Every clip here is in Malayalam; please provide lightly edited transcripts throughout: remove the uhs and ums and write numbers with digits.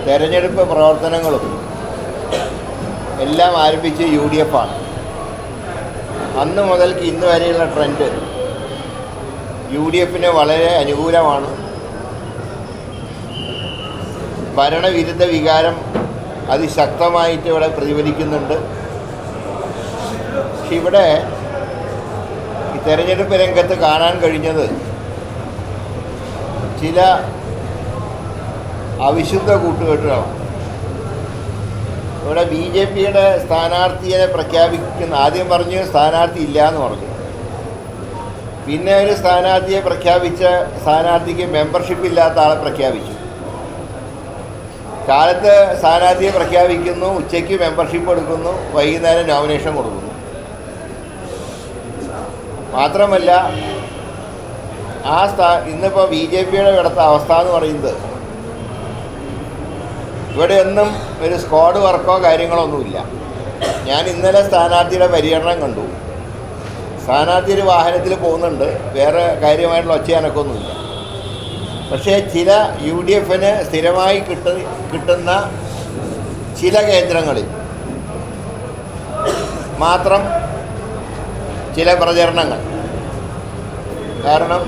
തെരഞ്ഞെടുപ്പ് പ്രവർത്തനങ്ങളും എല്ലാം ആരംഭിച്ച് UDF ആണ്. അന്ന് മുതൽക്ക് ഇന്ന് വരെയുള്ള ട്രെൻഡ് UDFന് വളരെ അനുകൂലമാണ്. ഭരണവിരുദ്ധ വികാരം അതിശക്തമായിട്ട് ഇവിടെ പ്രതിഫലിക്കുന്നുണ്ട്. പക്ഷെ ഇവിടെ ഈ തെരഞ്ഞെടുപ്പ് രംഗത്ത് കാണാൻ കഴിഞ്ഞത് ചില അവിശുദ്ധ കൂട്ടുകെട്ടുകളാണ്. ഇവിടെ BJPയുടെ സ്ഥാനാർത്ഥിയെ പ്രഖ്യാപിക്കുന്ന, ആദ്യം പറഞ്ഞു സ്ഥാനാർത്ഥി ഇല്ല എന്ന് പറഞ്ഞു, പിന്നെ ഒരു സ്ഥാനാർത്ഥിയെ പ്രഖ്യാപിച്ച സ്ഥാനാർത്ഥിക്ക് മെമ്പർഷിപ്പ് ഇല്ലാത്ത ആളെ പ്രഖ്യാപിച്ചു. കാലത്ത് സ്ഥാനാർത്ഥിയെ പ്രഖ്യാപിക്കുന്നു, ഉച്ചയ്ക്ക് മെമ്പർഷിപ്പ് എടുക്കുന്നു, വൈകുന്നേരം നോമിനേഷൻ കൊടുക്കുന്നു. മാത്രമല്ല ഇന്നിപ്പോൾ BJPയുടെ ഇവിടുത്തെ അവസ്ഥ എന്ന് പറയുന്നത്, ഇവിടെയൊന്നും ഒരു സ്ക്വാഡ് വർക്കോ കാര്യങ്ങളൊന്നുമില്ല. ഞാൻ ഇന്നലെ സ്ഥാനാർത്ഥിയുടെ പര്യടനം കണ്ടു. സ്ഥാനാർത്ഥി ഒരു വാഹനത്തിൽ പോകുന്നുണ്ട്, വേറെ കാര്യമായിട്ടുള്ള ഒച്ചയാനൊക്കൊന്നുമില്ല. പക്ഷേ ചില UDFന് സ്ഥിരമായി കിട്ടുന്ന ചില കേന്ദ്രങ്ങളിൽ മാത്രം ചില പ്രചരണങ്ങൾ. കാരണം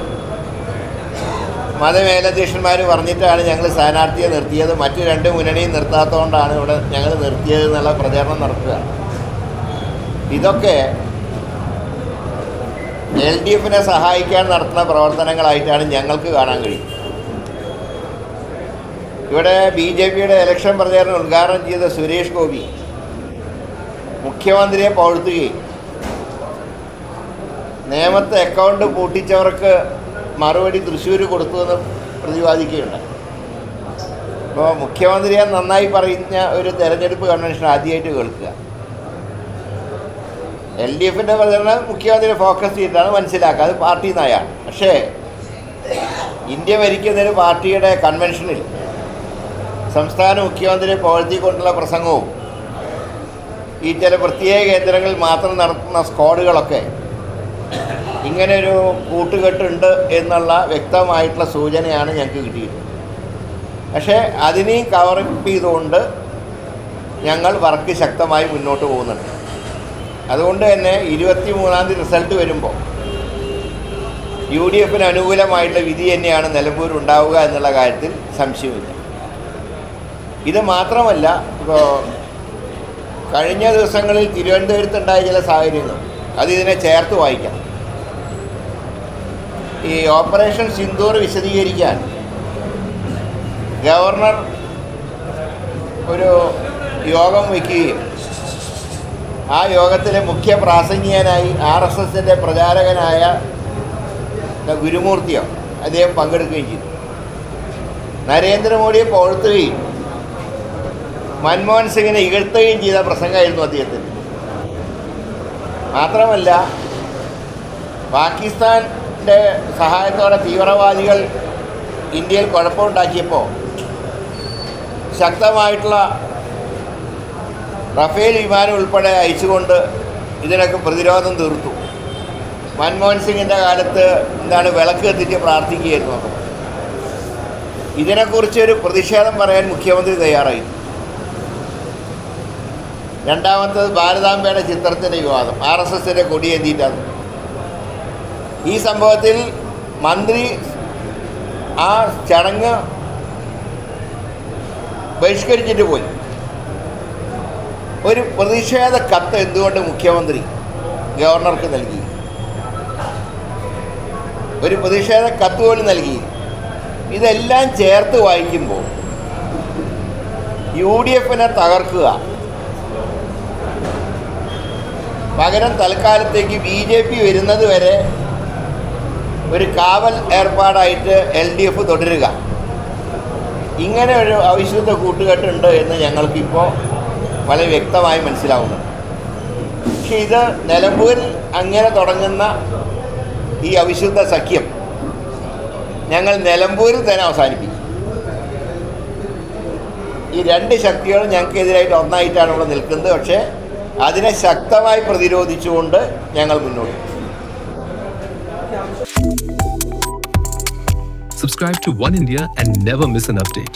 മതമേലധ്യക്ഷന്മാർ പറഞ്ഞിട്ടാണ് ഞങ്ങൾ സ്ഥാനാർത്ഥിയെ നിർത്തിയത്, മറ്റു രണ്ട് മുന്നണിയും നിർത്താത്തതുകൊണ്ടാണ് ഇവിടെ ഞങ്ങൾ നിർത്തിയത് എന്നുള്ള പ്രചരണം നടത്തുക. ഇതൊക്കെ LDFനെ സഹായിക്കാൻ നടത്തുന്ന പ്രവർത്തനങ്ങളായിട്ടാണ് ഞങ്ങൾക്ക് കാണാൻ കഴിയും. ഇവിടെ BJPയുടെ ഇലക്ഷൻ പ്രചാരണം ഉദ്ഘാടനം ചെയ്ത സുരേഷ് ഗോപി മുഖ്യമന്ത്രിയെ പുകഴ്ത്തുകയും നേമത്തെ അക്കൗണ്ട് പൂട്ടിച്ചവർക്ക് മറുപടി തൃശ്ശൂർ കൊടുത്തുവെന്ന് പ്രതിപാദിക്കുകയുണ്ട്. അപ്പോൾ മുഖ്യമന്ത്രിയെ നന്നായി പറയുന്ന ഒരു തെരഞ്ഞെടുപ്പ് കൺവെൻഷൻ ആദ്യമായിട്ട് കേൾക്കുക. LDFൻ്റെ പ്രചരണം മുഖ്യമന്ത്രിയെ ഫോക്കസ് ചെയ്തിട്ടാണ് മനസ്സിലാക്കുക, അത് പാർട്ടി നയമാണ്. പക്ഷേ ഇന്ത്യ ഭരിക്കുന്നൊരു പാർട്ടിയുടെ കൺവെൻഷനിൽ സംസ്ഥാന മുഖ്യമന്ത്രിയെ പുകഴ്ത്തിക്കൊണ്ടുള്ള പ്രസംഗവും ഈ ചില പ്രത്യേക കേന്ദ്രങ്ങളിൽ മാത്രം നടത്തുന്ന സ്ക്വാഡുകളൊക്കെ ഇങ്ങനെയൊരു കൂട്ടുകെട്ടുണ്ട് എന്നുള്ള വ്യക്തമായിട്ടുള്ള സൂചനയാണ് ഞങ്ങൾക്ക് കിട്ടിയത്. പക്ഷേ അതിനെയും കവറപ്പ് ചെയ്തുകൊണ്ട് ഞങ്ങൾ വർക്ക് ശക്തമായി മുന്നോട്ട് പോകുന്നുണ്ട്. അതുകൊണ്ട് തന്നെ 23-ാം തീയതി റിസൾട്ട് വരുമ്പോൾ UDFന് അനുകൂലമായിട്ടുള്ള വിധി തന്നെയാണ് നിലമ്പൂർ ഉണ്ടാവുക എന്നുള്ള കാര്യത്തിൽ സംശയമില്ല. ഇത് മാത്രമല്ല, ഇപ്പോൾ കഴിഞ്ഞ ദിവസങ്ങളിൽ തിരുവനന്തപുരത്തുണ്ടായ ചില സാഹചര്യങ്ങൾ അതിനെ ചേർത്ത് വായിക്കണം. ഈ ഓപ്പറേഷൻ സിന്ദൂർ വിശദീകരിക്കാൻ ഗവർണർ ഒരു യോഗം വയ്ക്കുകയും ആ യോഗത്തിലെ മുഖ്യ പ്രാസംഗികനായി RSSൻ്റെ പ്രചാരകനായ ഗുരുമൂർത്തിയോ അദ്ദേഹം പങ്കെടുക്കുകയും ചെയ്തു. നരേന്ദ്രമോദിയെ പുകഴ്ത്തുകയും മൻമോഹൻ സിംഗിനെ ഇകഴ്ത്തുകയും ചെയ്ത പ്രസംഗമായിരുന്നു അദ്ദേഹത്തിന്. മാത്രമല്ല, പാകിസ്ഥാൻ്റെ സഹായത്തോടെ തീവ്രവാദികൾ ഇന്ത്യയിൽ കുഴപ്പമുണ്ടാക്കിയപ്പോൾ ശക്തമായിട്ടുള്ള റഫേൽ വിമാനം ഉൾപ്പെടെ അയച്ചുകൊണ്ട് ഇതിനൊക്കെ പ്രതിരോധം തീർത്തു. മൻമോഹൻ സിംഗിൻ്റെ കാലത്ത് വിളക്ക് കത്തിച്ച് പ്രാർത്ഥിക്കുകയായിരുന്നു. അപ്പോൾ ഇതിനെക്കുറിച്ചൊരു പ്രതിഷേധം പറയാൻ മുഖ്യമന്ത്രി തയ്യാറായി. രണ്ടാമത്തത് ഭാരതാംബയുടെ ചിത്രത്തിൻ്റെ വിവാദം, RSSൻ്റെ കൊടിയേന്തിയിട്ടാണ്. ഈ സംഭവത്തിൽ മന്ത്രി ആ ചടങ്ങ് ബഹിഷ്കരിച്ചിട്ട് പോയി. ഒരു പ്രതിഷേധ കത്ത് എന്തുകൊണ്ട് മുഖ്യമന്ത്രി ഗവർണർക്ക് നൽകി? ഒരു പ്രതിഷേധ കത്ത് പോലും നൽകി. ഇതെല്ലാം ചേർത്ത് വായിക്കുമ്പോൾ UDFനെ തകർക്കുക, പകരം തൽക്കാലത്തേക്ക് BJP വരുന്നത് വരെ ഒരു കാവൽ ഏർപ്പാടായിട്ട് LDF തുടരുക, ഇങ്ങനെ ഒരു അവിശുദ്ധ കൂട്ടുകെട്ടുണ്ട് എന്ന് ഞങ്ങൾക്കിപ്പോൾ വളരെ വ്യക്തമായി മനസ്സിലാവുന്നു. പക്ഷേ ഇത് നിലമ്പൂരിൽ അങ്ങനെ തുടങ്ങുന്ന ഈ അവിശുദ്ധ സഖ്യം ഞങ്ങൾ നിലമ്പൂരിൽ തന്നെ അവസാനിപ്പിക്കും. ഈ രണ്ട് ശക്തികളും ഞങ്ങൾക്കെതിരായിട്ട് ഒന്നായിട്ടാണ് ഇവിടെ നിൽക്കുന്നത്. പക്ഷേ അതിനെ ശക്തമായി പ്രതിരോധിച്ചുകൊണ്ട് ഞങ്ങൾ മുന്നോട്ട്. Subscribe to One India and never miss an update.